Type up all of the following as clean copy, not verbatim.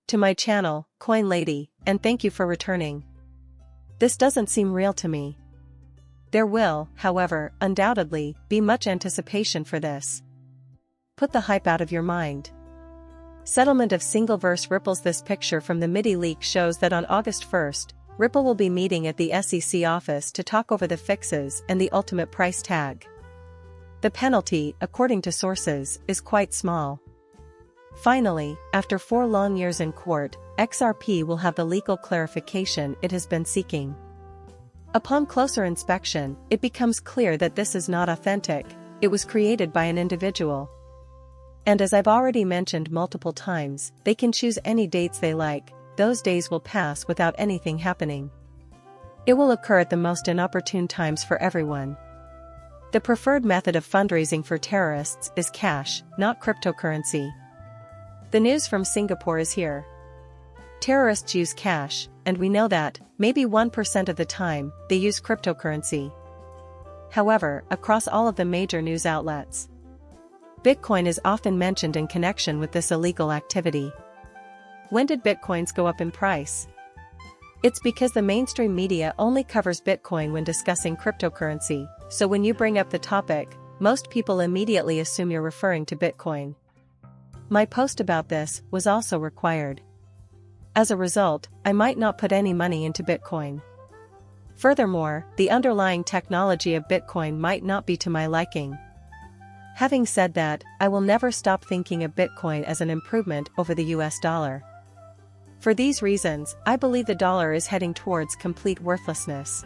To my channel, Coin Lady, and thank you for returning. This doesn't seem real to me. There will, however, undoubtedly, be much anticipation for this. Put the hype out of your mind. Settlement of single-verse ripples. This picture from the MIDI leak shows that on August 1st, Ripple will be meeting at the SEC office to talk over the fixes and the ultimate price tag. The penalty, according to sources, is quite small. Finally, after 4 long years in court, XRP will have the legal clarification it has been seeking. Upon closer inspection, it becomes clear that this is not authentic. It was created by an individual. And as I've already mentioned multiple times, they can choose any dates they like. Those days will pass without anything happening. It will occur at the most inopportune times for everyone. The preferred method of fundraising for terrorists is cash, not cryptocurrency. The news from Singapore is here. Terrorists use cash, and we know that, maybe 1% of the time, they use cryptocurrency. However, across all of the major news outlets, Bitcoin is often mentioned in connection with this illegal activity. When did Bitcoins go up in price? It's because the mainstream media only covers Bitcoin when discussing cryptocurrency, so when you bring up the topic, most people immediately assume you're referring to Bitcoin. My post about this was also required. As a result, I might not put any money into Bitcoin. Furthermore, the underlying technology of Bitcoin might not be to my liking. Having said that, I will never stop thinking of Bitcoin as an improvement over the US dollar. For these reasons, I believe the dollar is heading towards complete worthlessness.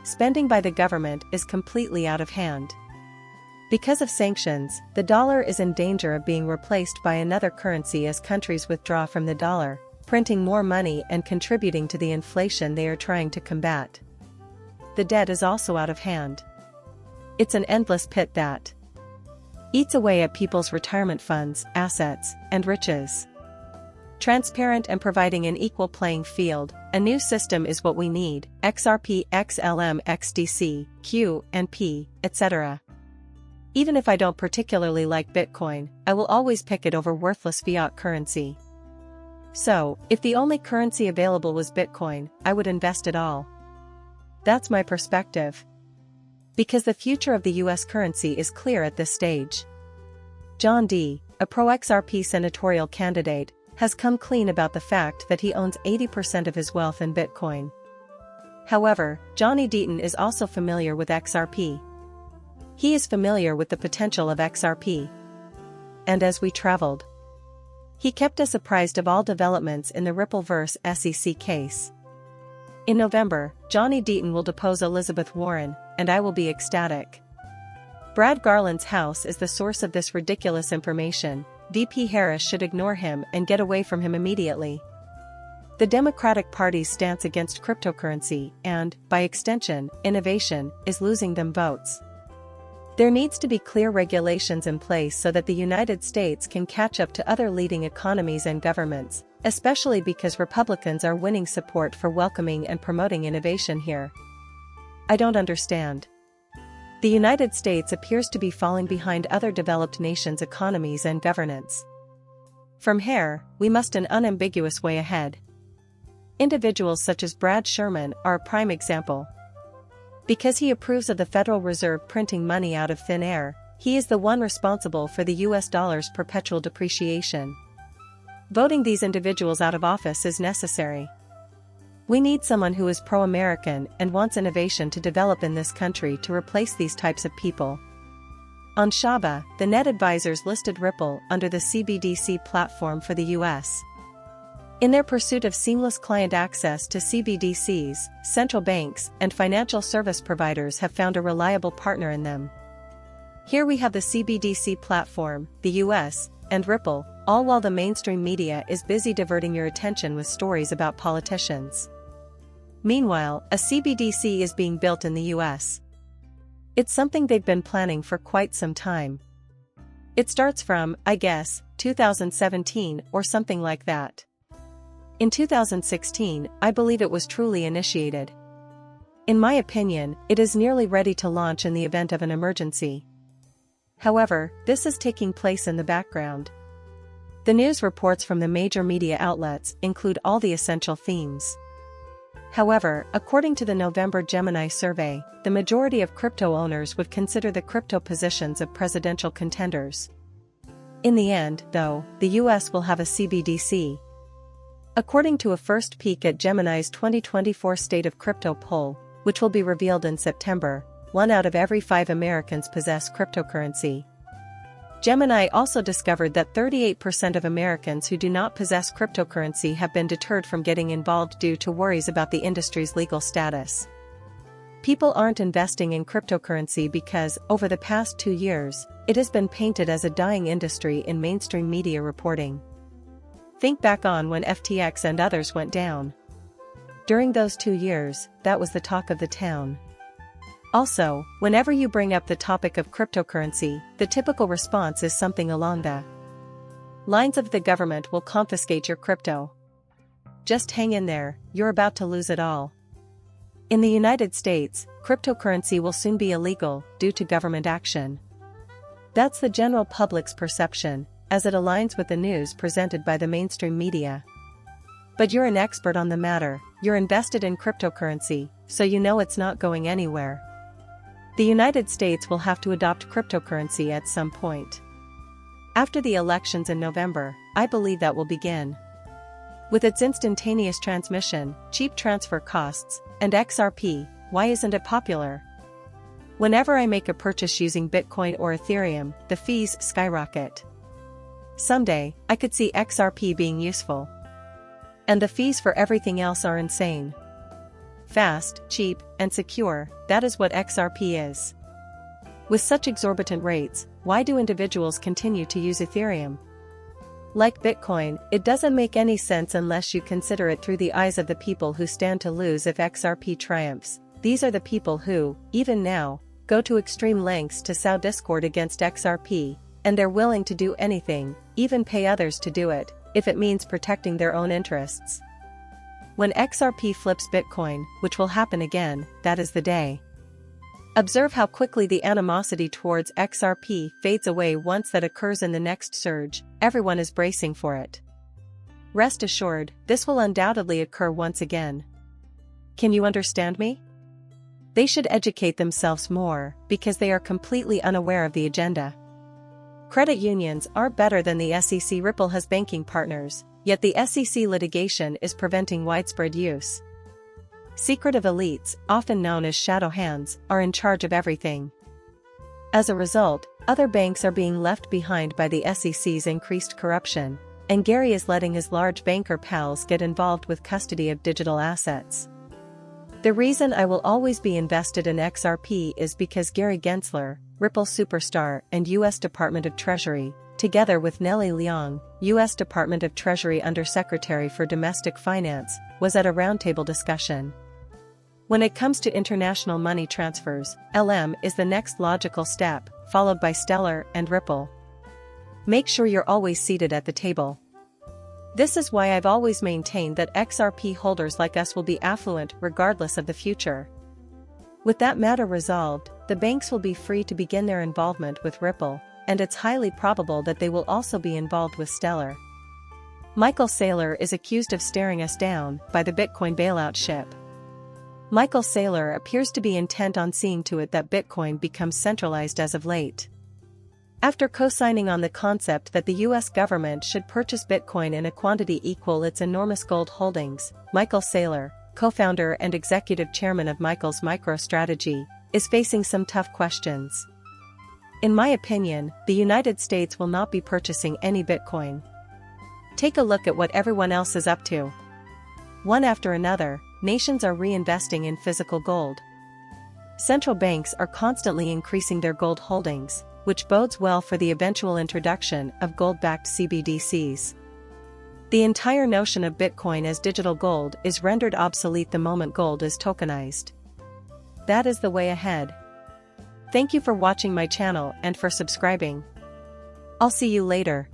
Spending by the government is completely out of hand. Because of sanctions, the dollar is in danger of being replaced by another currency as countries withdraw from the dollar, printing more money and contributing to the inflation they are trying to combat. The debt is also out of hand. It's an endless pit that eats away at people's retirement funds, assets, and riches. Transparent and providing an equal playing field, a new system is what we need. XRP, XLM, XDC, Q, and P, etc. Even if I don't particularly like Bitcoin, I will always pick it over worthless fiat currency. So, if the only currency available was Bitcoin, I would invest it all. That's my perspective. Because the future of the US currency is clear at this stage. John D., a pro-XRP senatorial candidate, has come clean about the fact that he owns 80% of his wealth in Bitcoin. However, Johnny Deaton is also familiar with XRP. He is familiar with the potential of XRP. And as we traveled, he kept us apprised of all developments in the Rippleverse SEC case. In November, Johnny Deaton will depose Elizabeth Warren, and I will be ecstatic. Brad Garland's house is the source of this ridiculous information. VP Harris should ignore him and get away from him immediately. The Democratic Party's stance against cryptocurrency and, by extension, innovation, is losing them votes. There needs to be clear regulations in place so that the United States can catch up to other leading economies and governments, especially because Republicans are winning support for welcoming and promoting innovation here. I don't understand. The United States appears to be falling behind other developed nations' economies and governance. From here, we must an unambiguous way ahead. Individuals such as Brad Sherman are a prime example. Because he approves of the Federal Reserve printing money out of thin air, he is the one responsible for the US dollar's perpetual depreciation. Voting these individuals out of office is necessary. We need someone who is pro-American and wants innovation to develop in this country to replace these types of people. On Shaba, the net advisors listed Ripple under the CBDC platform for the US. In their pursuit of seamless client access to CBDCs, central banks and financial service providers have found a reliable partner in them. Here we have the CBDC platform, the US, and Ripple, all while the mainstream media is busy diverting your attention with stories about politicians. Meanwhile, a CBDC is being built in the US. It's something they've been planning for quite some time. It starts from, I guess, 2017 or something like that. In 2016, I believe it was truly initiated. In my opinion, it is nearly ready to launch in the event of an emergency. However, this is taking place in the background. The news reports from the major media outlets include all the essential themes. However, according to the November Gemini survey, the majority of crypto owners would consider the crypto positions of presidential contenders. In the end, though, the US will have a CBDC. According to a first peek at Gemini's 2024 State of Crypto poll, which will be revealed in September, 1 out of every 5 Americans possess cryptocurrency. Gemini also discovered that 38% of Americans who do not possess cryptocurrency have been deterred from getting involved due to worries about the industry's legal status. People aren't investing in cryptocurrency because, over the past 2 years, it has been painted as a dying industry in mainstream media reporting. Think back on when FTX and others went down. During those 2 years, that was the talk of the town. Also, whenever you bring up the topic of cryptocurrency, the typical response is something along the lines of the government will confiscate your crypto. Just hang in there, you're about to lose it all. In the United States, cryptocurrency will soon be illegal due to government action. That's the general public's perception, as it aligns with the news presented by the mainstream media. But you're an expert on the matter, you're invested in cryptocurrency, so you know it's not going anywhere. The United States will have to adopt cryptocurrency at some point. After the elections in November, I believe that will begin. With its instantaneous transmission, cheap transfer costs, and XRP, why isn't it popular? Whenever I make a purchase using Bitcoin or Ethereum, the fees skyrocket. Someday, I could see XRP being useful. And the fees for everything else are insane. Fast, cheap, and secure, that is what XRP is. With such exorbitant rates, why do individuals continue to use Ethereum? Like Bitcoin, it doesn't make any sense unless you consider it through the eyes of the people who stand to lose if XRP triumphs. These are the people who, even now, go to extreme lengths to sow discord against XRP, and they're willing to do anything, even pay others to do it, if it means protecting their own interests. When XRP flips Bitcoin, which will happen again, that is the day. Observe how quickly the animosity towards XRP fades away once that occurs in the next surge. Everyone is bracing for it. Rest assured, this will undoubtedly occur once again. Can you understand me? They should educate themselves more, because they are completely unaware of the agenda. Credit unions aren't better than the SEC. Ripple has banking partners, yet the SEC litigation is preventing widespread use. Secretive elites, often known as shadow hands, are in charge of everything. As a result, other banks are being left behind by the SEC's increased corruption, and Gary is letting his large banker pals get involved with custody of digital assets. The reason I will always be invested in XRP is because Gary Gensler, Ripple superstar and U.S. Department of Treasury, together with Nellie Leong, U.S. Department of Treasury Undersecretary for Domestic Finance, was at a roundtable discussion. When it comes to international money transfers, LM is the next logical step, followed by Stellar and Ripple. Make sure you're always seated at the table. This is why I've always maintained that XRP holders like us will be affluent regardless of the future. With that matter resolved, the banks will be free to begin their involvement with Ripple, and it's highly probable that they will also be involved with Stellar. Michael Saylor is accused of staring us down by the Bitcoin bailout ship. Michael Saylor appears to be intent on seeing to it that Bitcoin becomes centralized as of late. After co-signing on the concept that the US government should purchase Bitcoin in a quantity equal its enormous gold holdings, Michael Saylor, co-founder and executive chairman of Michael's MicroStrategy, is facing some tough questions. In my opinion, the United States will not be purchasing any Bitcoin. Take a look at what everyone else is up to. One after another, nations are reinvesting in physical gold. Central banks are constantly increasing their gold holdings, which bodes well for the eventual introduction of gold-backed CBDCs. The entire notion of Bitcoin as digital gold is rendered obsolete the moment gold is tokenized. That is the way ahead. Thank you for watching my channel and for subscribing. I'll see you later.